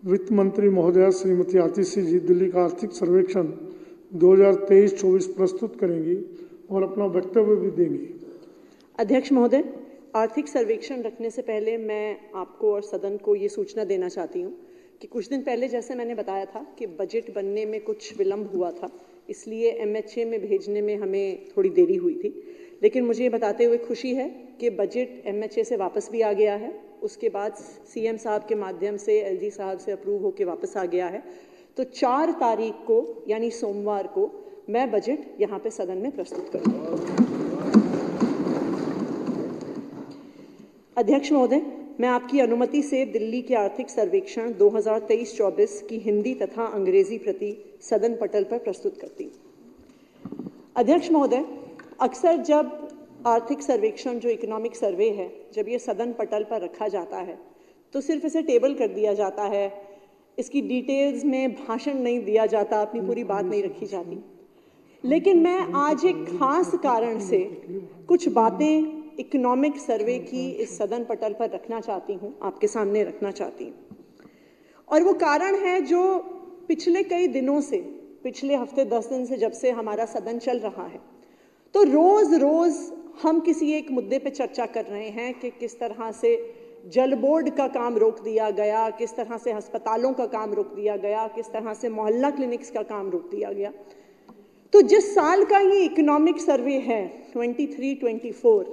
वित्त मंत्री महोदया श्रीमती आतिशी जी दिल्ली का आर्थिक सर्वेक्षण 2023-24 प्रस्तुत करेंगी और अपना वक्तव्य भी देंगी। अध्यक्ष महोदय, आर्थिक सर्वेक्षण रखने से पहले मैं आपको और सदन को ये सूचना देना चाहती हूँ कि कुछ दिन पहले जैसे मैंने बताया था कि बजट बनने में कुछ विलंब हुआ था, इसलिए MHA में भेजने में हमें थोड़ी देरी हुई थी। लेकिन मुझे ये बताते हुए खुशी है कि बजट MHA से वापस भी आ गया है। उसके बाद CM साहब के माध्यम से LG साहब से अप्रूव होकर वापस आ गया है। तो 4 तारीख को यानी सोमवार को मैं बजट यहाँ पे सदन में प्रस्तुत करूँगी। अध्यक्ष महोदय, मैं आपकी अनुमति से दिल्ली के आर्थिक सर्वेक्षण 2023-24 की हिंदी तथा अंग्रेजी प्रति सदन पटल पर प्रस्तुत करती हूँ। अध्यक्ष महोदय, अक्सर जब आर्थिक सर्वेक्षण जो इकोनॉमिक सर्वे है, जब ये सदन पटल पर रखा जाता है तो सिर्फ इसे टेबल कर दिया जाता है, इसकी डिटेल्स में भाषण नहीं दिया जाता, अपनी पूरी बात नहीं रखी जाती। लेकिन मैं आज एक खास कारण से कुछ बातें इकोनॉमिक सर्वे की इस सदन पटल पर रखना चाहती हूँ, आपके सामने रखना चाहती हूँ। और वो कारण है जो पिछले कई दिनों से, पिछले हफ्ते 10 दिन से जब से हमारा सदन चल रहा है, तो रोज रोज हम किसी एक मुद्दे पे चर्चा कर रहे हैं कि किस तरह से जल बोर्ड का काम रोक दिया गया, किस तरह से अस्पतालों का काम रोक दिया गया, किस तरह से मोहल्ला क्लिनिक्स का काम रोक दिया गया। तो जिस साल का ये इकोनॉमिक सर्वे है 23-24,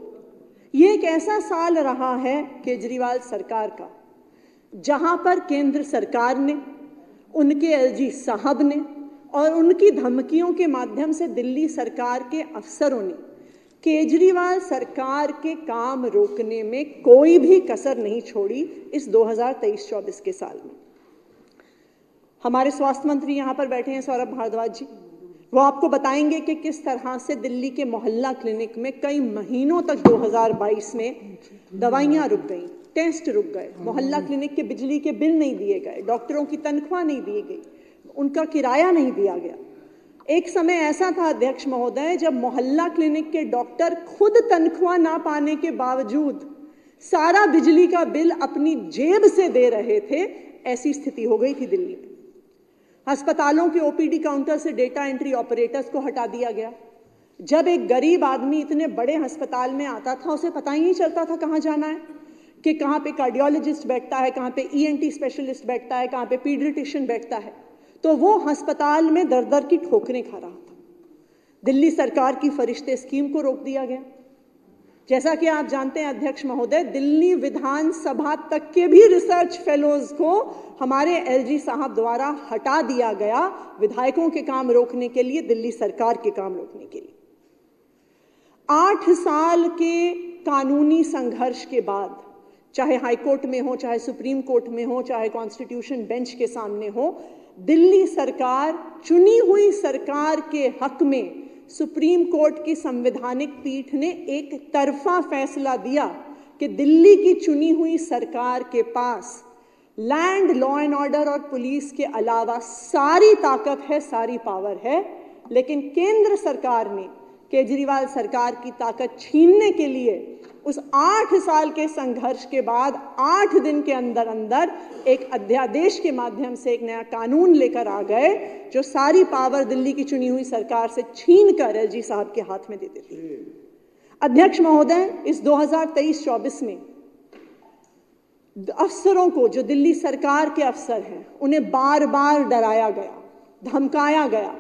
ये एक ऐसा साल रहा है केजरीवाल सरकार का, जहां पर केंद्र सरकार ने, उनके LG साहब ने और उनकी धमकियों के माध्यम से दिल्ली सरकार के अफसरों ने केजरीवाल सरकार के काम रोकने में कोई भी कसर नहीं छोड़ी। इस 2023-24 के साल में हमारे स्वास्थ्य मंत्री यहाँ पर बैठे हैं, सौरभ भारद्वाज जी, वो आपको बताएंगे कि किस तरह से दिल्ली के मोहल्ला क्लिनिक में कई महीनों तक 2022 में दवाइयाँ रुक गई, टेस्ट रुक गए, मोहल्ला क्लिनिक के बिजली के बिल नहीं दिए गए, डॉक्टरों की तनख्वाह नहीं दी गई, उनका किराया नहीं दिया गया। एक समय ऐसा था अध्यक्ष महोदय, जब मोहल्ला क्लिनिक के डॉक्टर खुद तनख्वाह ना पाने के बावजूद सारा बिजली का बिल अपनी जेब से दे रहे थे। ऐसी स्थिति हो गई थी दिल्ली में। अस्पतालों के OPD काउंटर से डेटा एंट्री ऑपरेटर्स को हटा दिया गया। जब एक गरीब आदमी इतने बड़े अस्पताल में आता था, उसे पता ही नहीं चलता था कहाँ जाना है, कि कहाँ पे कार्डियोलॉजिस्ट बैठता है, कहाँ पे ENT स्पेशलिस्ट बैठता है, कहाँ पे पीडियाट्रिशियन बैठता है। तो वो अस्पताल में दर दर की ठोकरें खा रहा था। दिल्ली सरकार की फरिश्ते स्कीम को रोक दिया गया। जैसा कि आप जानते हैं अध्यक्ष महोदय, दिल्ली विधानसभा तक के भी रिसर्च फेलोज को हमारे LG साहब द्वारा हटा दिया गया, विधायकों के काम रोकने के लिए, दिल्ली सरकार के काम रोकने के लिए। 8 साल के कानूनी संघर्ष के बाद, चाहे हाईकोर्ट में हो, चाहे सुप्रीम कोर्ट में हो, चाहे कॉन्स्टिट्यूशन बेंच के सामने हो, दिल्ली सरकार, चुनी हुई सरकार के हक में सुप्रीम कोर्ट की संवैधानिक पीठ ने एक तरफा फैसला दिया कि दिल्ली की चुनी हुई सरकार के पास लैंड, लॉ एंड ऑर्डर और पुलिस के अलावा सारी ताकत है, सारी पावर है। लेकिन केंद्र सरकार ने केजरीवाल सरकार की ताकत छीनने के लिए उस 8 साल के संघर्ष के बाद 8 दिन के अंदर अंदर एक अध्यादेश के माध्यम से एक नया कानून लेकर आ गए, जो सारी पावर दिल्ली की चुनी हुई सरकार से छीन कर LG साहब के हाथ में दे देती। अध्यक्ष महोदय, इस 2023-24 में अफसरों को, जो दिल्ली सरकार के अफसर हैं, उन्हें बार बार डराया गया, धमकाया गया,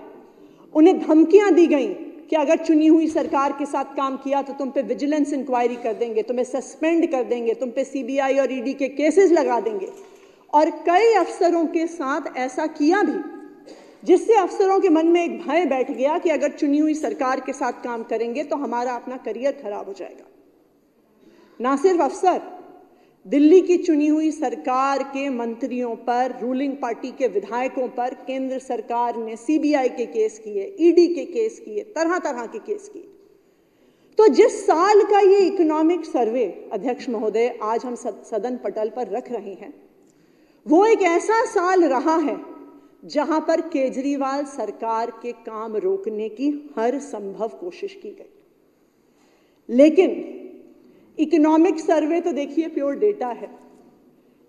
उन्हें धमकियां दी गई कि अगर चुनी हुई सरकार के साथ काम किया तो तुम पे विजिलेंस इंक्वायरी कर देंगे, तुम्हें सस्पेंड कर देंगे, तुम पे CBI और ED के केसेस लगा देंगे। और कई अफसरों के साथ ऐसा किया भी, जिससे अफसरों के मन में एक भय बैठ गया कि अगर चुनी हुई सरकार के साथ काम करेंगे तो हमारा अपना करियर खराब हो जाएगा। ना सिर्फ अफसर, दिल्ली की चुनी हुई सरकार के मंत्रियों पर, रूलिंग पार्टी के विधायकों पर केंद्र सरकार ने CBI के केस किए, ED के केस किए, तरह तरह के केस किए। तो जिस साल का ये इकोनॉमिक सर्वे अध्यक्ष महोदय आज हम सदन पटल पर रख रहे हैं, वो एक ऐसा साल रहा है जहां पर केजरीवाल सरकार के काम रोकने की हर संभव कोशिश की गई। लेकिन इकोनॉमिक सर्वे तो देखिए प्योर डेटा है,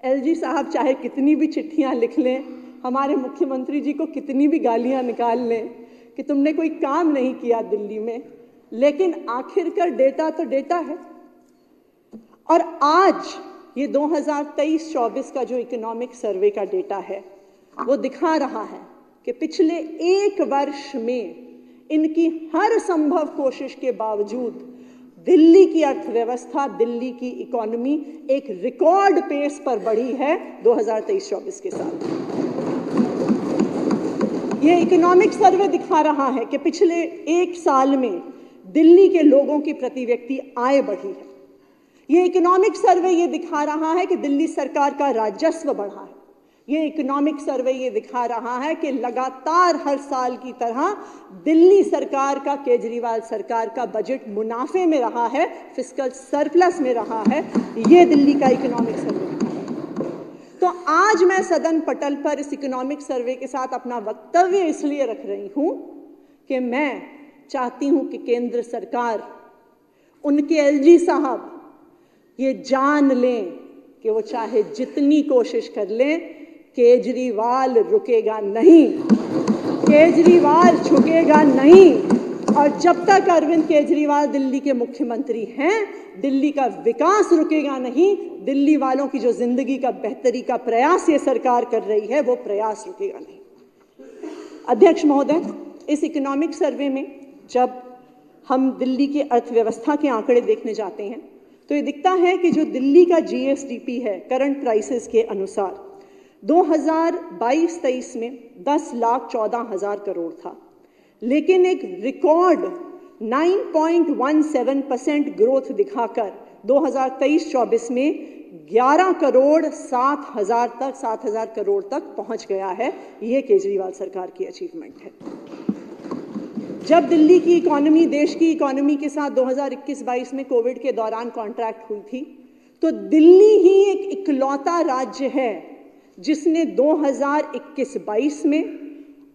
एलजी साहब चाहे कितनी भी चिट्ठियां लिख लें, हमारे मुख्यमंत्री जी को कितनी भी गालियां निकाल लें कि तुमने कोई काम नहीं किया दिल्ली में, लेकिन आखिरकार डेटा तो डेटा है। और आज ये 2023-24 का जो इकोनॉमिक सर्वे का डेटा है वो दिखा रहा है कि पिछले 1 वर्ष में इनकी हर संभव कोशिश के बावजूद दिल्ली की अर्थव्यवस्था, दिल्ली की इकोनॉमी एक रिकॉर्ड पेस पर बढ़ी है 2023-24 के साथ। यह इकोनॉमिक सर्वे दिखा रहा है कि पिछले 1 साल में दिल्ली के लोगों की प्रति व्यक्ति आय बढ़ी है। यह इकोनॉमिक सर्वे ये दिखा रहा है कि दिल्ली सरकार का राजस्व बढ़ा है। ये इकोनॉमिक सर्वे ये दिखा रहा है कि लगातार हर साल की तरह दिल्ली सरकार का, केजरीवाल सरकार का बजट मुनाफे में रहा है, फिस्कल सरप्लस में रहा है। ये दिल्ली का इकोनॉमिक सर्वे दिखा रहा है। तो आज मैं सदन पटल पर इस इकोनॉमिक सर्वे के साथ अपना वक्तव्य इसलिए रख रही हूं कि मैं चाहती हूं कि केंद्र सरकार, उनके एलजी साहब ये जान लें कि वो चाहे जितनी कोशिश कर लें, केजरीवाल रुकेगा नहीं, केजरीवाल झुकेगा नहीं। और जब तक अरविंद केजरीवाल दिल्ली के मुख्यमंत्री हैं, दिल्ली का विकास रुकेगा नहीं। दिल्ली वालों की जो जिंदगी का बेहतरी का प्रयास ये सरकार कर रही है, वो प्रयास रुकेगा नहीं। अध्यक्ष महोदय, इस इकोनॉमिक सर्वे में जब हम दिल्ली की अर्थव्यवस्था के आंकड़े देखने जाते हैं तो ये दिखता है कि जो दिल्ली का जीएसडीपी है करंट प्राइसेस के अनुसार 2022-23 में 10,14,000 करोड़ था, लेकिन एक रिकॉर्ड 9.17% ग्रोथ दिखाकर 2023-24 में 11,07,000 करोड़ तक पहुंच गया है। ये केजरीवाल सरकार की अचीवमेंट है। जब दिल्ली की इकोनॉमी, देश की इकोनॉमी के साथ 2021-22 में कोविड के दौरान कॉन्ट्रैक्ट हुई थी, तो दिल्ली ही एक इकलौता राज्य है जिसने 2021-22 में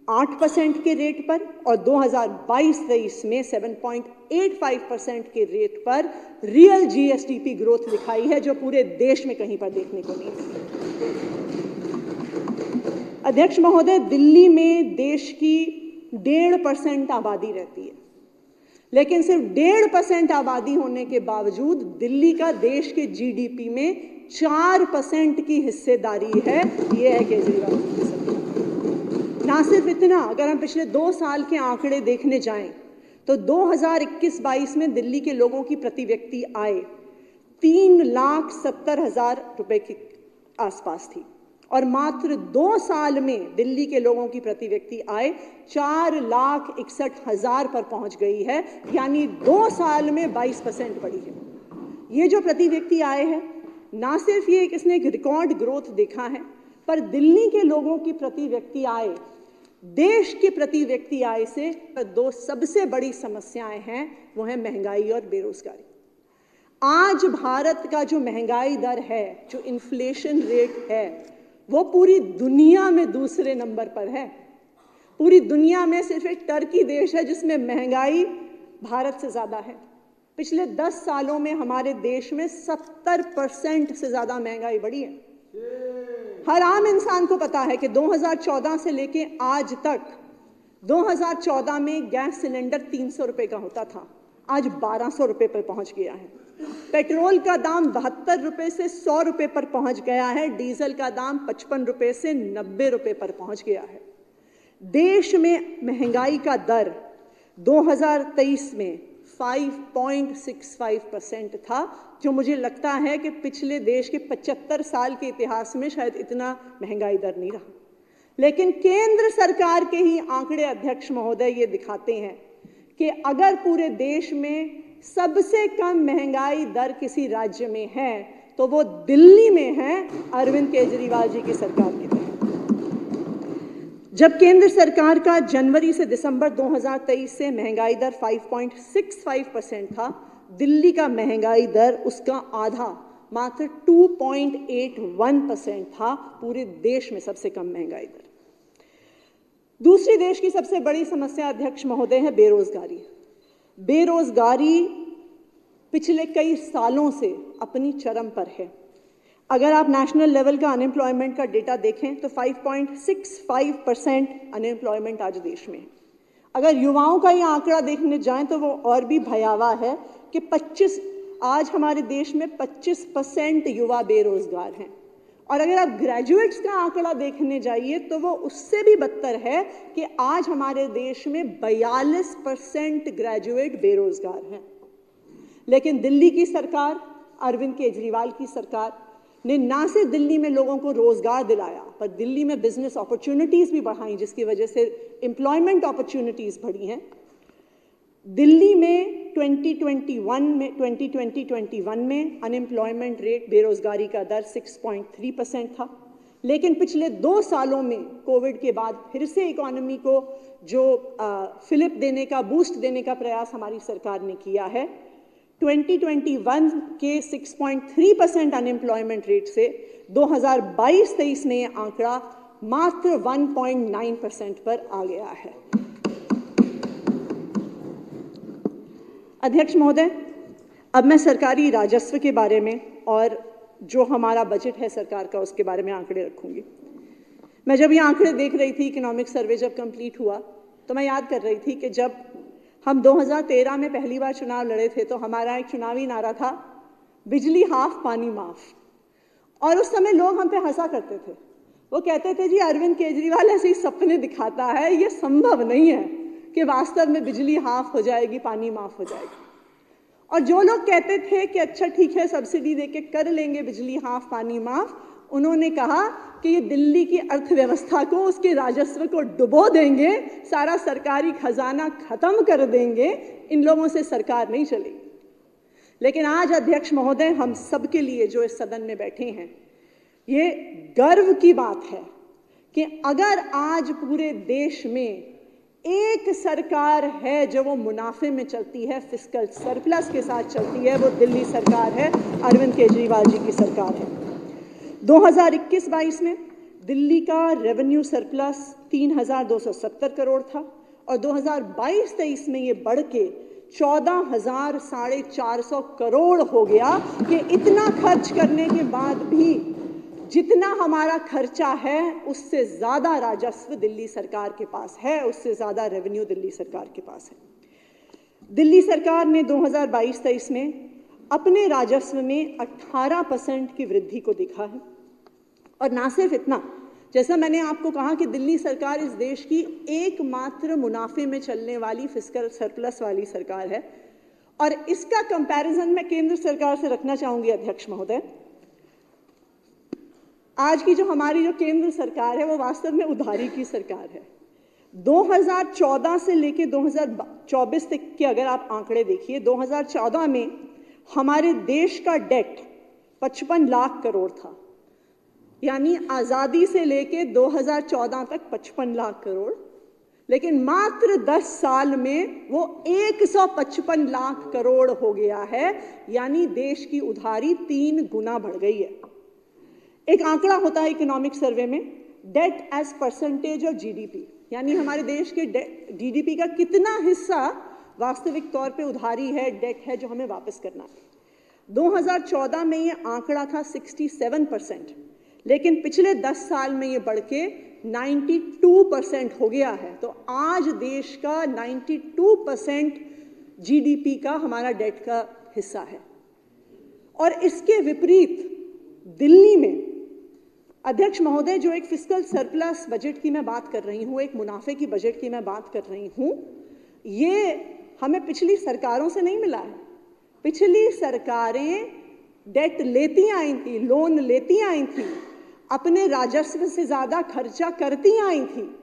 8% के रेट पर और 2022-23 में 7.85% के रेट पर रियल जीएसडीपी ग्रोथ दिखाई है, जो पूरे देश में कहीं पर देखने को नहीं मिली। अध्यक्ष महोदय, दिल्ली में देश की 1.5% आबादी रहती है, लेकिन सिर्फ 1.5% आबादी होने के बावजूद दिल्ली का देश के जीडीपी में 4% की हिस्सेदारी है। ये है केजरीवाल की सरकार। ना सिर्फ इतना, अगर हम पिछले 2 साल के आंकड़े देखने जाएं तो 2021-22 में दिल्ली के लोगों की प्रति व्यक्ति आय 3,70,000 रुपए के आसपास थी और मात्र 2 साल में दिल्ली के लोगों की प्रति व्यक्ति आय 4,61,000 पर पहुंच गई है, यानी 2 साल में 22% बढ़ी है। ये जो प्रति व्यक्ति आय है, ना सिर्फ ये इसने एक रिकॉर्ड ग्रोथ देखा है, पर दिल्ली के लोगों की प्रति व्यक्ति आय, देश के प्रति व्यक्ति आय से 2 सबसे बड़ी समस्याएं हैं, वो है महंगाई और बेरोजगारी। आज भारत का जो महंगाई दर है, जो इन्फ्लेशन रेट है, वो पूरी दुनिया में दूसरे नंबर पर है। पूरी दुनिया में सिर्फ एक टर्की देश है जिसमें महंगाई भारत से ज्यादा है। पिछले 10 सालों में हमारे देश में 70% से ज्यादा महंगाई बढ़ी है। हर आम इंसान को पता है कि 2014 से लेके आज तक, 2014 में गैस सिलेंडर 300 रुपए का होता था, आज 1200 रुपए पर पहुंच गया है। पेट्रोल का दाम 72 रुपए से 100 रुपए पर पहुंच गया है। डीजल का दाम 55 रुपए से 90 रुपए पर पहुंच गया है। देश में महंगाई का दर 2023 में 5.65% था, जो मुझे लगता है कि पिछले देश के 75 साल के इतिहास में शायद इतना महंगाई दर नहीं रहा। लेकिन केंद्र सरकार के ही आंकड़े, अध्यक्ष महोदय, ये दिखाते हैं कि अगर पूरे देश में सबसे कम महंगाई दर किसी राज्य में है तो वो दिल्ली में है, अरविंद केजरीवाल जी की सरकार के तहत। जब केंद्र सरकार का जनवरी से दिसंबर 2023 से महंगाई दर 5.65% था, दिल्ली का महंगाई दर उसका आधा, मात्र 2.81% था, पूरे देश में सबसे कम महंगाई दर। दूसरी देश की सबसे बड़ी समस्या, अध्यक्ष महोदय, है बेरोजगारी। बेरोजगारी पिछले कई सालों से अपनी चरम पर है। अगर आप नेशनल लेवल का अनएम्प्लॉयमेंट का डेटा देखें तो 5.65% अनएम्प्लॉयमेंट आज देश में है। अगर युवाओं का ये आंकड़ा देखने जाएं तो वो और भी भयावह है कि आज हमारे देश में 25% युवा बेरोजगार हैं। और अगर आप ग्रेजुएट्स का आंकड़ा देखने जाइए तो वो उससे भी बदतर है कि आज हमारे देश में 42% ग्रेजुएट बेरोजगार हैं। लेकिन दिल्ली की सरकार, अरविंद केजरीवाल की सरकार ने ना सिर्फ दिल्ली में लोगों को रोजगार दिलाया पर दिल्ली में बिजनेस अपॉर्चुनिटीज भी बढ़ाई, जिसकी वजह से एम्प्लॉयमेंट अपॉर्चुनिटीज बढ़ी हैं। दिल्ली में 2020-21 में अनएम्प्लॉयमेंट रेट, बेरोजगारी का दर 6.3% था। लेकिन पिछले 2 सालों में कोविड के बाद फिर से इकोनॉमी को जो फिलिप देने का, बूस्ट देने का प्रयास हमारी सरकार ने किया है। 2021 के 6.3% अनएम्प्लॉयमेंट रेट से 2022-23 में यह आंकड़ा मात्र 1.9% पर आ गया है। अध्यक्ष महोदय, अब मैं सरकारी राजस्व के बारे में और जो हमारा बजट है सरकार का उसके बारे में आंकड़े रखूंगी। मैं जब ये आंकड़े देख रही थी, इकोनॉमिक सर्वे जब कंप्लीट हुआ, तो मैं याद कर रही थी कि जब हम 2013 में पहली बार चुनाव लड़े थे तो हमारा एक चुनावी नारा था, बिजली हाफ पानी माफ। और उस समय लोग हम पे हंसा करते थे। वो कहते थे जी अरविंद केजरीवाल ऐसे ही सपने दिखाता है, ये संभव नहीं है कि वास्तव में बिजली हाफ हो जाएगी, पानी माफ हो जाएगी। और जो लोग कहते थे कि अच्छा ठीक है सब्सिडी देके कर लेंगे बिजली हाफ पानी माफ, उन्होंने कहा कि ये दिल्ली की अर्थव्यवस्था को, उसके राजस्व को डुबो देंगे, सारा सरकारी खजाना खत्म कर देंगे, इन लोगों से सरकार नहीं चलेगी। लेकिन आज अध्यक्ष महोदय, हम सबके लिए जो इस सदन में बैठे हैं, ये गर्व की बात है कि अगर आज पूरे देश में एक सरकार है जो वो मुनाफे में चलती है, फिस्कल सरप्लस के साथ चलती है, वो दिल्ली सरकार है, अरविंद केजरीवाल जी की सरकार है। 2021-22 में दिल्ली का रेवेन्यू सरप्लस 3,270 करोड़ था और 2022-23 में ये बढ़ के 14,450 करोड़ हो गया कि इतना खर्च करने के बाद भी जितना हमारा खर्चा है उससे ज़्यादा राजस्व दिल्ली सरकार के पास है, उससे ज़्यादा रेवेन्यू दिल्ली सरकार के पास है। दिल्ली सरकार ने 2022-23 में अपने राजस्व में 18% की वृद्धि को देखा है। और ना सिर्फ इतना, जैसा मैंने आपको कहा कि दिल्ली सरकार इस देश की एकमात्र मुनाफे में चलने वाली फिस्कल सरप्लस वाली सरकार है। और इसका कंपैरिजन मैं केंद्र सरकार से रखना चाहूंगी अध्यक्ष महोदय। आज की जो हमारी जो केंद्र सरकार है वो वास्तव में उधारी की सरकार है। 2014 से लेके 2024 तक के अगर आप आंकड़े देखिए, 2014 में हमारे देश का डेट 55 लाख करोड़ था, यानी आज़ादी से लेके 2014 तक 55 लाख करोड़। लेकिन मात्र 10 साल में वो 155 लाख करोड़ हो गया है, यानी देश की उधारी 3 गुना बढ़ गई है। एक आंकड़ा होता है इकोनॉमिक सर्वे में, debt as percentage of GDP, यानी हमारे देश के जीडीपी का कितना हिस्सा वास्तविक तौर पे उधारी है, डेट है जो हमें वापस करना है। 2014 में ये आंकड़ा था 67%, लेकिन पिछले 10 साल में ये बढ़ के 92% हो गया है। तो आज देश का 92% जीडीपी का हमारा डेट का हिस्सा है। और इसके विपरीत दिल्ली में अध्यक्ष महोदय, जो एक फिस्कल सरप्लस बजट की मैं बात कर रही हूँ, एक मुनाफे की बजट की मैं बात कर रही हूँ, ये हमें पिछली सरकारों से नहीं मिला है। पिछली सरकारें डेट लेती आई थी, लोन लेती आई थी, अपने राजस्व से ज्यादा खर्चा करती आई थी।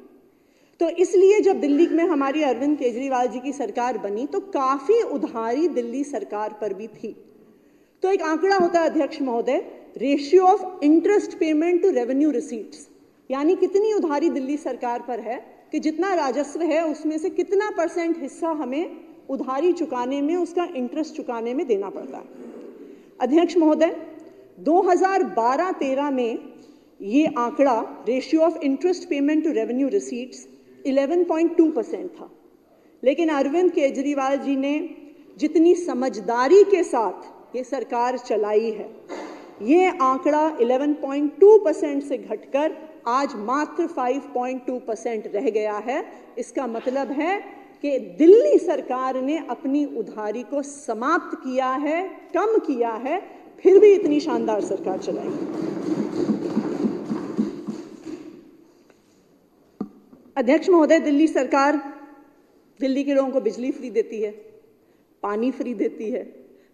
तो इसलिए जब दिल्ली में हमारी अरविंद केजरीवाल जी की सरकार बनी तो काफी उधारी दिल्ली सरकार पर भी थी। तो एक आंकड़ा होता है अध्यक्ष महोदय, ratio of interest payment to revenue receipts, यानी कितनी उधारी दिल्ली सरकार पर है कि जितना राजस्व है उसमें से कितना % हिस्सा हमें उधारी चुकाने में, उसका इंटरेस्ट चुकाने में देना पड़ता है। अध्यक्ष महोदय, 2012-13 में ये आंकड़ा ratio of interest payment to revenue receipts 11.2% था। लेकिन अरविंद केजरीवाल जी ने जितनी समझदारी के साथ ये सरकार चलाई है, ये आंकड़ा 11.2% से घटकर आज मात्र 5.2% रह गया है। इसका मतलब है कि दिल्ली सरकार ने अपनी उधारी को समाप्त किया है, कम किया है, फिर भी इतनी शानदार सरकार चलाई। अध्यक्ष महोदय, दिल्ली सरकार दिल्ली के लोगों को बिजली फ्री देती है, पानी फ्री देती है,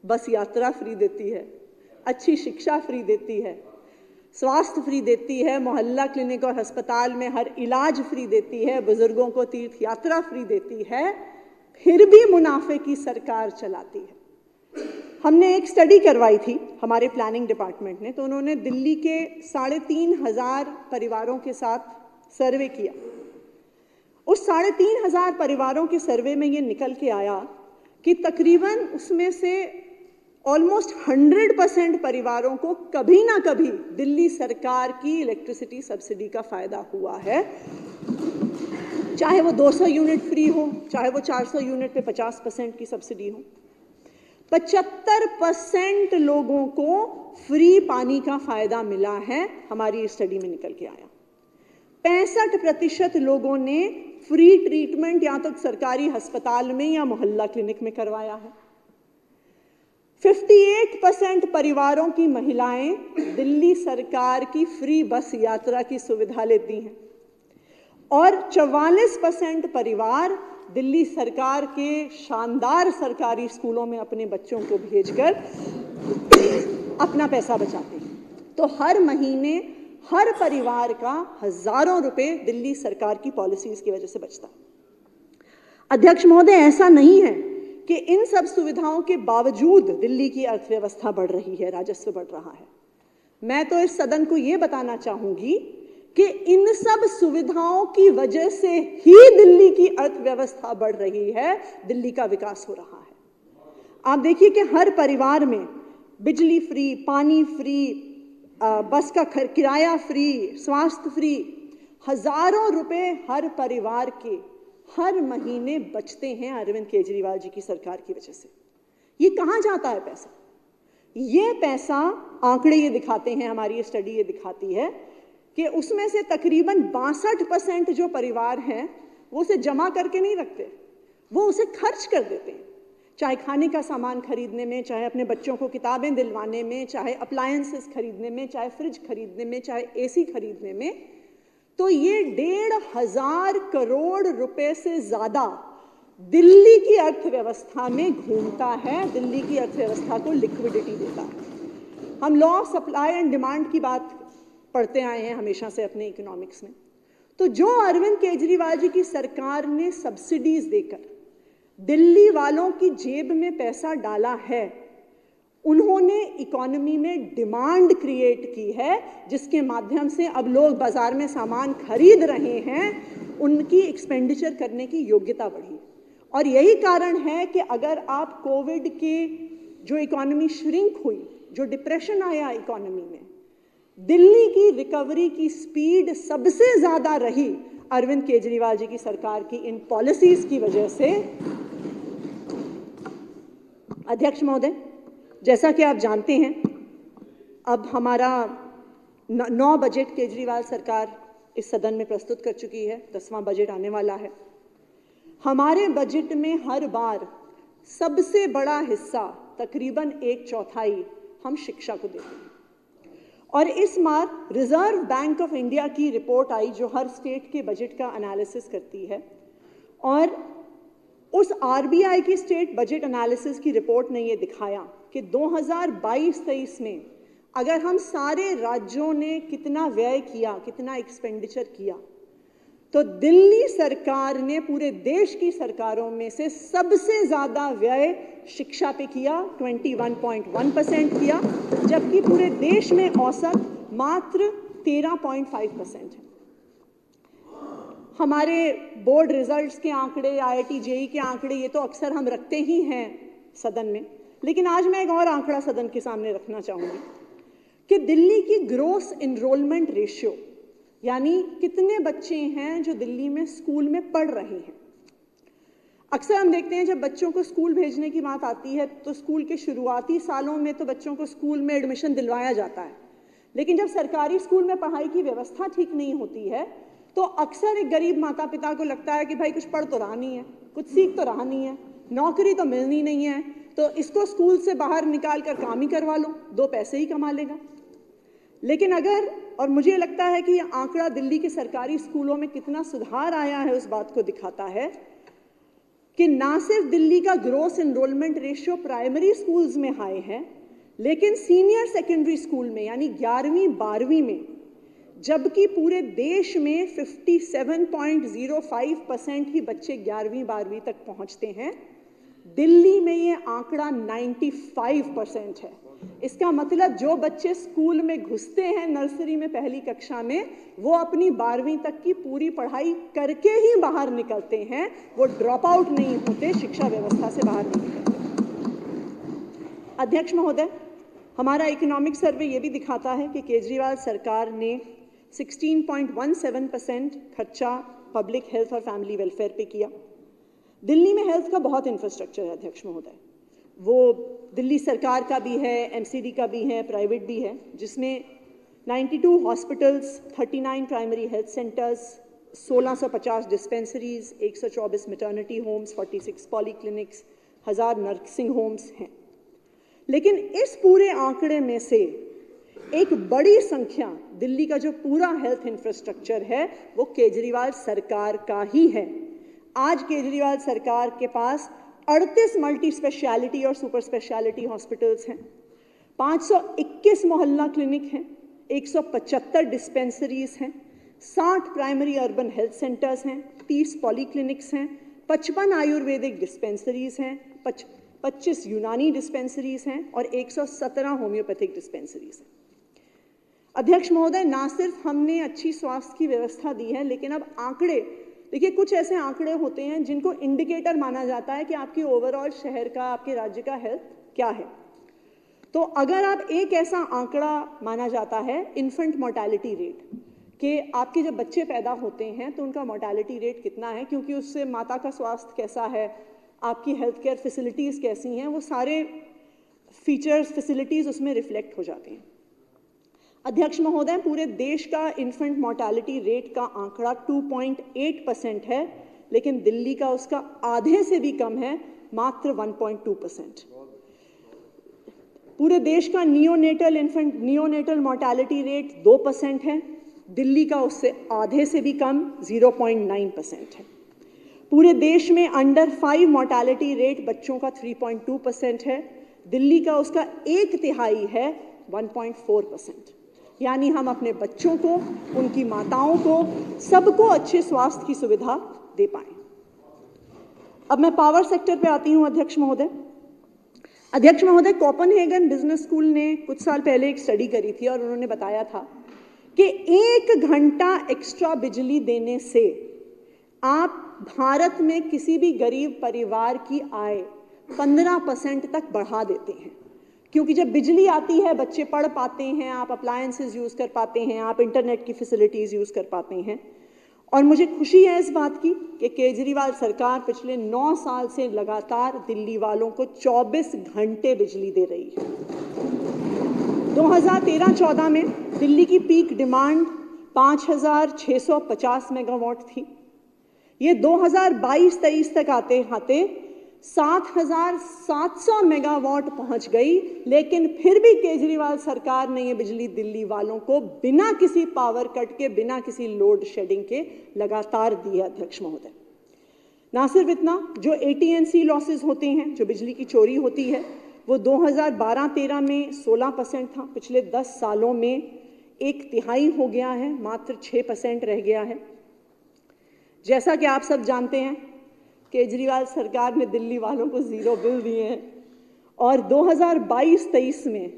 बस यात्रा फ्री देती है, अच्छी शिक्षा फ्री देती है, स्वास्थ्य फ्री देती है, मोहल्ला क्लिनिक और अस्पताल में हर इलाज फ्री देती है, बुजुर्गों को तीर्थ यात्रा फ्री देती है, फिर भी मुनाफे की सरकार चलाती है। हमने एक स्टडी करवाई थी हमारे प्लानिंग डिपार्टमेंट ने, तो उन्होंने दिल्ली के 3,500 परिवारों के साथ सर्वे किया। उस 3,500 परिवारों के सर्वे में ये निकल के आया कि तकरीबन उसमें से ऑलमोस्ट 100% परिवारों को कभी ना कभी दिल्ली सरकार की इलेक्ट्रिसिटी सब्सिडी का फायदा हुआ है। चाहे वो 200 यूनिट फ्री हो, चाहे वो 400 यूनिट पे 50% की सब्सिडी हो। 75% लोगों को फ्री पानी का फायदा मिला है, हमारी स्टडी में निकल के आया। 65% लोगों ने फ्री ट्रीटमेंट या तो सरकारी अस्पताल में या मोहल्ला क्लिनिक में करवाया है। 58% परिवारों की महिलाएं दिल्ली सरकार की फ्री बस यात्रा की सुविधा लेती हैं और 44% परिवार दिल्ली सरकार के शानदार सरकारी स्कूलों में अपने बच्चों को भेजकर अपना पैसा बचाते हैं। तो हर महीने हर परिवार का हजारों रुपए दिल्ली सरकार की पॉलिसीज की वजह से बचता है। अध्यक्ष महोदय, ऐसा नहीं है कि इन सब सुविधाओं के बावजूद दिल्ली की अर्थव्यवस्था बढ़ रही है, राजस्व बढ़ रहा है। मैं तो इस सदन को यह बताना चाहूंगी कि इन सब सुविधाओं की वजह से ही दिल्ली की अर्थव्यवस्था बढ़ रही है, दिल्ली का विकास हो रहा है। आप देखिए कि हर परिवार में बिजली फ्री, पानी फ्री, बस का किराया फ्री, स्वास्थ्य फ्री, हजारों रुपए हर परिवार के हर महीने बचते हैं अरविंद केजरीवाल जी की सरकार की वजह से। ये कहां जाता है पैसा? ये पैसा, आंकड़े ये दिखाते हैं, हमारी स्टडी ये दिखाती है कि उसमें से तकरीबन 62% जो परिवार हैं वो उसे जमा करके नहीं रखते, वो उसे खर्च कर देते हैं। चाहे खाने का सामान खरीदने में, चाहे अपने बच्चों को किताबें दिलवाने में, चाहे अप्लायंसेस खरीदने में, चाहे फ्रिज खरीदने में, चाहे एसी खरीदने में। तो ये 1,500 करोड़ रुपए से ज्यादा दिल्ली की अर्थव्यवस्था में घूमता है, दिल्ली की अर्थव्यवस्था को लिक्विडिटी देता है। हम law of supply and demand की बात पढ़ते आए हैं हमेशा से अपने इकोनॉमिक्स में। तो जो अरविंद केजरीवाल जी की सरकार ने सब्सिडीज देकर दिल्ली वालों की जेब में पैसा डाला है, उन्होंने इकोनॉमी में डिमांड क्रिएट की है, जिसके माध्यम से अब लोग बाजार में सामान खरीद रहे हैं, उनकी एक्सपेंडिचर करने की योग्यता बढ़ी। और यही कारण है कि अगर आप कोविड के जो इकोनॉमी श्रिंक हुई, जो डिप्रेशन आया इकोनॉमी में, दिल्ली की रिकवरी की स्पीड सबसे ज्यादा रही अरविंद केजरीवाल जी की सरकार की इन पॉलिसीज की वजह से। अध्यक्ष महोदय, जैसा कि आप जानते हैं, अब हमारा 9 बजट केजरीवाल सरकार इस सदन में प्रस्तुत कर चुकी है, 10वां बजट आने वाला है। हमारे बजट में हर बार सबसे बड़ा हिस्सा, तकरीबन 1/4 हम शिक्षा को देते हैं। और इस बार रिजर्व बैंक ऑफ इंडिया की रिपोर्ट आई जो हर स्टेट के बजट का एनालिसिस करती है, और उस आरबीआई की स्टेट बजट एनालिसिस की रिपोर्ट ने यह दिखाया कि 2022-23 में अगर हम सारे राज्यों ने कितना व्यय किया, कितना एक्सपेंडिचर किया, तो दिल्ली सरकार ने पूरे देश की सरकारों में से सबसे ज्यादा व्यय शिक्षा पे किया, 21.1% किया, जबकि पूरे देश में औसत मात्र 13.5% है। हमारे बोर्ड रिजल्ट्स के आंकड़े, IIT JEE के आंकड़े, ये तो अक्सर हम रखते ही हैं सदन में, लेकिन आज मैं एक और आंकड़ा सदन के सामने रखना चाहूंगी कि दिल्ली की ग्रोस एनरोलमेंट रेशियो, यानी कितने बच्चे हैं जो दिल्ली में स्कूल में पढ़ रहे हैं। अक्सर हम देखते हैं जब बच्चों को स्कूल भेजने की बात आती है तो स्कूल के शुरुआती सालों में तो बच्चों को स्कूल में एडमिशन दिलवाया जाता है, लेकिन जब सरकारी स्कूल में पढ़ाई की व्यवस्था ठीक नहीं होती है तो अक्सर एक गरीब माता पिता को लगता है कि भाई कुछ पढ़ तो रहा नहीं है, कुछ सीख तो रहा नहीं है, नौकरी तो मिलनी नहीं है, तो इसको स्कूल से बाहर निकाल कर काम ही करवा लो, 2 पैसे ही कमा लेगा। लेकिन अगर, और मुझे लगता है कि ये आंकड़ा दिल्ली के सरकारी स्कूलों में कितना सुधार आया है उस बात को दिखाता है कि ना सिर्फ दिल्ली का gross enrolment ratio primary schools में हाई है, लेकिन सीनियर सेकेंडरी स्कूल में यानी 11वीं 12वीं में, जबकि पूरे देश में 57.05% ही बच्चे 11वीं 12वीं तक पहुंचते हैं, दिल्ली में ये आंकड़ा 95% है। इसका मतलब जो बच्चे स्कूल में घुसते हैं नर्सरी में पहली कक्षा में, वो अपनी 12वीं तक की पूरी पढ़ाई करके ही बाहर निकलते हैं, वो ड्रॉप आउट नहीं होते, शिक्षा व्यवस्था से बाहर नहीं निकलते। अध्यक्ष महोदय, हमारा इकोनॉमिक सर्वे ये भी दिखाता है कि केजरीवाल सरकार ने 16.17% खर्चा पब्लिक हेल्थ और फैमिली वेलफेयर पे किया। दिल्ली में हेल्थ का बहुत इंफ्रास्ट्रक्चर है अध्यक्ष महोदय, वो दिल्ली सरकार का भी है, एमसीडी का भी है, प्राइवेट भी है, जिसमें 92 hospitals, 39 primary health centres, 1650 dispensaries, 124 maternity homes, 46 polyclinics, 1000 nursing homes हैं। लेकिन इस पूरे आंकड़े में से एक बड़ी संख्या दिल्ली का जो पूरा हेल्थ इंफ्रास्ट्रक्चर है वो केजरीवाल सरकार का ही है। आज केजरीवाल सरकार के पास 38 मल्टी स्पेशलिटी और सुपर स्पेशलिटी हॉस्पिटल्स हैं, 521 मोहल्ला क्लिनिक हैं, 175 डिस्पेंसरीज हैं, 60 प्राइमरी अर्बन हेल्थ सेंटर्स हैं, 30 पॉलीक्लिनिक्स हैं, 55 आयुर्वेदिक डिस्पेंसरीज हैं, 25 यूनानी डिस्पेंसरीज हैं और 117 होम्योपैथिक डिस्पेंसरीज हैं। अध्यक्ष महोदय, ना सिर्फ हमने अच्छी स्वास्थ्य की व्यवस्था दी है, लेकिन अब आंकड़े देखिए, कुछ ऐसे आंकड़े होते हैं जिनको इंडिकेटर माना जाता है कि आपकी ओवरऑल शहर का, आपके राज्य का हेल्थ क्या है। तो अगर आप एक ऐसा आंकड़ा माना जाता है इन्फेंट मोर्टेलिटी रेट, कि आपके जब बच्चे पैदा होते हैं तो उनका मोर्टेलिटी रेट कितना है, क्योंकि उससे माता का स्वास्थ्य कैसा है, आपकी हेल्थ केयर फैसिलिटीज़ कैसी हैं, वो सारे फीचर्स फैसिलिटीज़ उसमें रिफ्लेक्ट हो जाते हैं। अध्यक्ष महोदय, पूरे देश का इन्फेंट मोर्टेलिटी रेट का आंकड़ा 2.8% है, लेकिन दिल्ली का उसका आधे से भी कम है, मात्र 1.2%। पूरे देश का नियोनेटल मोर्टेलिटी रेट 2% है, दिल्ली का उससे आधे से भी कम 0.9% है। पूरे देश में अंडर 5 मोर्टेलिटी रेट बच्चों का 3.2% है, दिल्ली का उसका 1/3 है, 1.4%। यानी हम अपने बच्चों को, उनकी माताओं को, सबको अच्छे स्वास्थ्य की सुविधा दे पाएं। अब मैं पावर सेक्टर पे आती हूं अध्यक्ष महोदय। अध्यक्ष महोदय, कोपेनहेगन बिजनेस स्कूल ने कुछ साल पहले एक स्टडी करी थी और उन्होंने बताया था कि 1 घंटा एक्स्ट्रा बिजली देने से आप भारत में किसी भी गरीब परिवार की आय 15% तक बढ़ा देते हैं, क्योंकि जब बिजली आती है बच्चे पढ़ पाते हैं, आप अप्लायंसेस यूज़ कर पाते हैं, आप इंटरनेट की फैसिलिटीज़ यूज़ कर पाते हैं। और मुझे खुशी है इस बात की कि केजरीवाल सरकार पिछले 9 साल से लगातार दिल्ली वालों को 24 घंटे बिजली दे रही है। 2013-14 में दिल्ली की पीक डिमांड 5650 मेगावाट थी। ये 2022-23 तक आते आते 7700 मेगावाट पहुंच गई, लेकिन फिर भी केजरीवाल सरकार ने ये बिजली दिल्ली वालों को बिना किसी पावर कट के, बिना किसी लोड शेडिंग के लगातार दी है अध्यक्ष महोदय। ना सिर्फ इतना, जो AT&C लॉसेस होते हैं, जो बिजली की चोरी होती है, वो 2012-13 में 16% था, पिछले 10 सालों में 1/3 हो गया है, मात्र 6% रह गया है। जैसा कि आप सब जानते हैं, केजरीवाल सरकार ने दिल्ली वालों को 0 बिल दिए हैं और 2022-23 में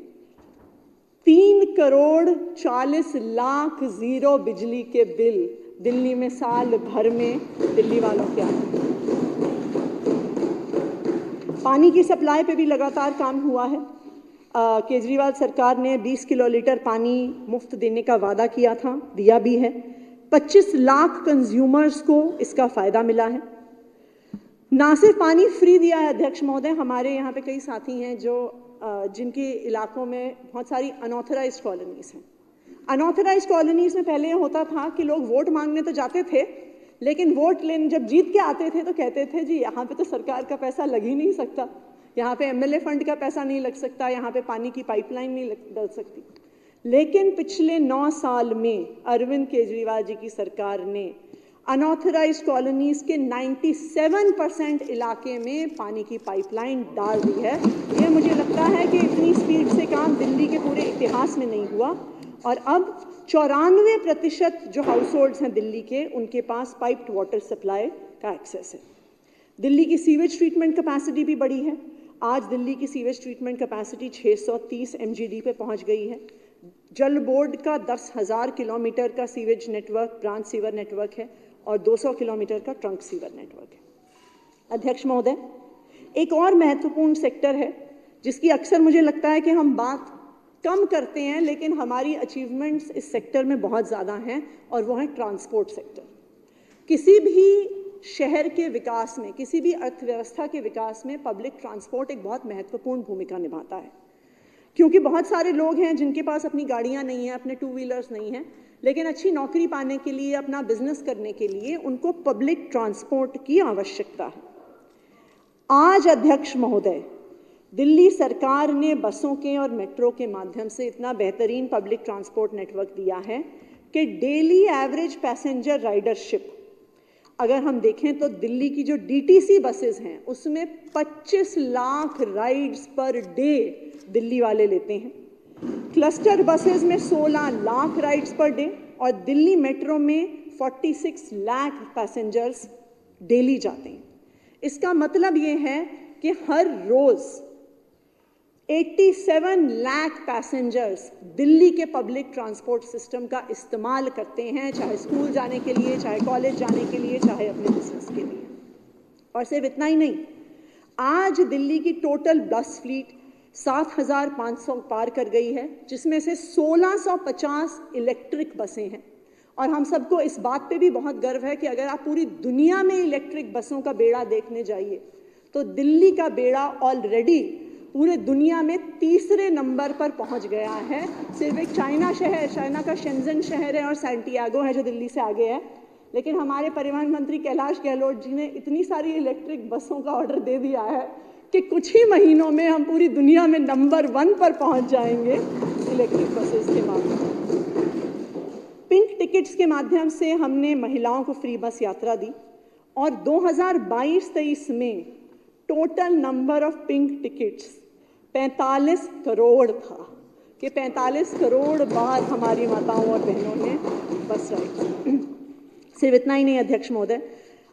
3,40,00,000 0 बिजली के बिल दिल्ली में साल भर में दिल्ली वालों के आए। पानी की सप्लाई पे भी लगातार काम हुआ है। केजरीवाल सरकार ने 20 किलोलीटर पानी मुफ्त देने का वादा किया था, दिया भी है। 25 लाख कंज्यूमर्स को इसका फ़ायदा मिला है। ना सिर्फ पानी फ्री दिया है अध्यक्ष महोदय, हमारे यहाँ पे कई साथी हैं जो जिनके इलाकों में बहुत सारी अनऑथराइज्ड कॉलोनीज हैं। अनऑथराइज्ड कॉलोनीज में पहले होता था कि लोग वोट मांगने तो जाते थे, लेकिन वोट लेने जब जीत के आते थे तो कहते थे जी यहाँ पे तो सरकार का पैसा लग ही नहीं सकता, यहाँ पे एमएलए फंड का पैसा नहीं लग सकता, यहाँ पे पानी की पाइपलाइन नहीं डल सकती। लेकिन पिछले 9 साल में अरविंद केजरीवाल जी की सरकार ने अनऑथराइज्ड कॉलोनीज के 97% इलाके में पानी की पाइपलाइन डाल दी है। ये मुझे लगता है कि इतनी स्पीड से काम दिल्ली के पूरे इतिहास में नहीं हुआ। और अब 94% जो हाउस होल्ड्स हैं दिल्ली के, उनके पास पाइप्ड वाटर सप्लाई का एक्सेस है। दिल्ली की सीवेज ट्रीटमेंट कैपेसिटी भी बढ़ी है। आज दिल्ली की सीवेज ट्रीटमेंट कैपेसिटी 630 MGD पे पहुंच गई है। जल बोर्ड का 10,000 किलोमीटर का sewage network, branch sewer network है और 200 किलोमीटर का ट्रंक सीवर नेटवर्क है। अध्यक्ष महोदय, एक और महत्वपूर्ण सेक्टर है जिसकी अक्सर मुझे लगता है कि हम बात कम करते हैं, लेकिन हमारी अचीवमेंट्स इस सेक्टर में बहुत ज़्यादा हैं, और वो है ट्रांसपोर्ट सेक्टर। किसी भी शहर के विकास में, किसी भी अर्थव्यवस्था के विकास में पब्लिक ट्रांसपोर्ट एक बहुत महत्वपूर्ण भूमिका निभाता है, क्योंकि बहुत सारे लोग हैं जिनके पास अपनी गाड़ियां नहीं हैं, अपने 2 व्हीलर्स नहीं हैं, लेकिन अच्छी नौकरी पाने के लिए, अपना बिजनेस करने के लिए उनको पब्लिक ट्रांसपोर्ट की आवश्यकता है। आज अध्यक्ष महोदय, दिल्ली सरकार ने बसों के और मेट्रो के माध्यम से इतना बेहतरीन पब्लिक ट्रांसपोर्ट नेटवर्क दिया है कि डेली एवरेज पैसेंजर राइडरशिप अगर हम देखें तो दिल्ली की जो DTC बसेस हैं उसमें 25 lakh rides per day Delhi वाले लेते हैं। क्लस्टर बसेस में 16 लाख राइड्स पर डे और दिल्ली मेट्रो में 46 लाख पैसेंजर्स डेली जाते हैं। इसका मतलब ये है कि हर रोज 87 लाख पैसेंजर्स दिल्ली के पब्लिक ट्रांसपोर्ट सिस्टम का इस्तेमाल करते हैं, चाहे स्कूल जाने के लिए, चाहे कॉलेज जाने के लिए, चाहे अपने बिजनेस के लिए। और सिर्फ इतना ही नहीं, आज दिल्ली की टोटल बस फ्लीट 7,500 पार कर गई है, जिसमें से 1,650 इलेक्ट्रिक बसें हैं। और हम सबको इस बात पे भी बहुत गर्व है कि अगर आप पूरी दुनिया में इलेक्ट्रिक बसों का बेड़ा देखने जाइए तो दिल्ली का बेड़ा ऑलरेडी पूरे दुनिया में 3रे नंबर पर पहुंच गया है। सिर्फ एक चाइना का शेंजन शहर है और सैंटियागो है जो दिल्ली से आगे है, लेकिन हमारे परिवहन मंत्री कैलाश गहलोत जी ने इतनी सारी इलेक्ट्रिक बसों का ऑर्डर दे दिया है कि कुछ ही महीनों में हम पूरी दुनिया में नंबर 1 पर पहुंच जाएंगे इलेक्ट्रिक बसेस के माध्यम से। पिंक टिकट्स के माध्यम से हमने महिलाओं को फ्री बस यात्रा दी और 2022-23 में total number of pink tickets 45 crore था कि 45 करोड़ बार हमारी माताओं और बहनों ने बस राइड। सिर्फ इतना ही नहीं अध्यक्ष महोदय,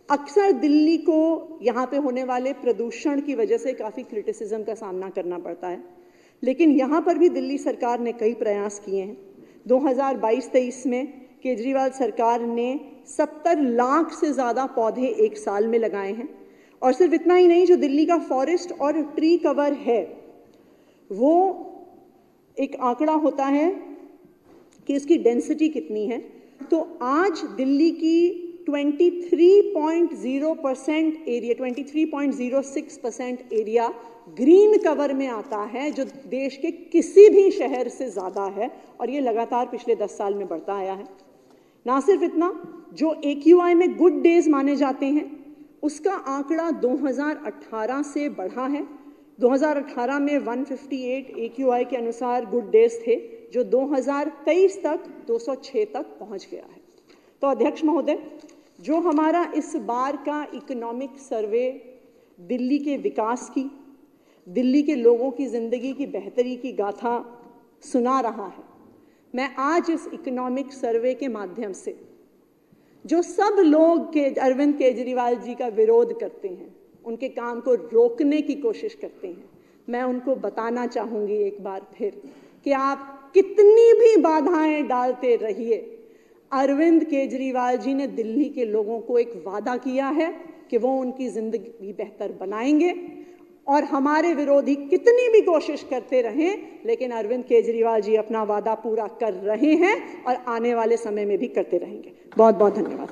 अक्सर दिल्ली को यहाँ पे होने वाले प्रदूषण की वजह से काफ़ी क्रिटिसिज्म का सामना करना पड़ता है, लेकिन यहाँ पर भी दिल्ली सरकार ने कई प्रयास किए हैं। 2022-23 में केजरीवाल सरकार ने 70 लाख से ज़्यादा पौधे एक साल में लगाए हैं। और सिर्फ इतना ही नहीं, जो दिल्ली का फॉरेस्ट और ट्री कवर है वो एक आंकड़ा होता है कि इसकी डेंसिटी कितनी है। तो आज दिल्ली की 23.0% एरिया, 23.06% एरिया ग्रीन कवर में आता है, जो देश के किसी भी शहर से ज़्यादा है, और ये लगातार पिछले 10 साल में बढ़ता आया है। ना सिर्फ इतना, जो AQI में गुड डेज माने जाते हैं उसका आंकड़ा 2018 से बढ़ा है। 2018 में 158 AQI के अनुसार गुड डेज थे, जो 2023 तक 206 तक पहुंच गया है। तो अध्यक्ष महोदय, जो हमारा इस बार का इकोनॉमिक सर्वे दिल्ली के विकास की, दिल्ली के लोगों की ज़िंदगी की बेहतरी की गाथा सुना रहा है, मैं आज इस इकोनॉमिक सर्वे के माध्यम से जो सब लोग के अरविंद केजरीवाल जी का विरोध करते हैं, उनके काम को रोकने की कोशिश करते हैं, मैं उनको बताना चाहूँगी एक बार फिर कि आप कितनी भी बाधाएं डालते रहिए, अरविंद केजरीवाल जी ने दिल्ली के लोगों को एक वादा किया है कि वो उनकी ज़िंदगी बेहतर बनाएंगे। और हमारे विरोधी कितनी भी कोशिश करते रहें, लेकिन अरविंद केजरीवाल जी अपना वादा पूरा कर रहे हैं और आने वाले समय में भी करते रहेंगे। बहुत बहुत धन्यवाद।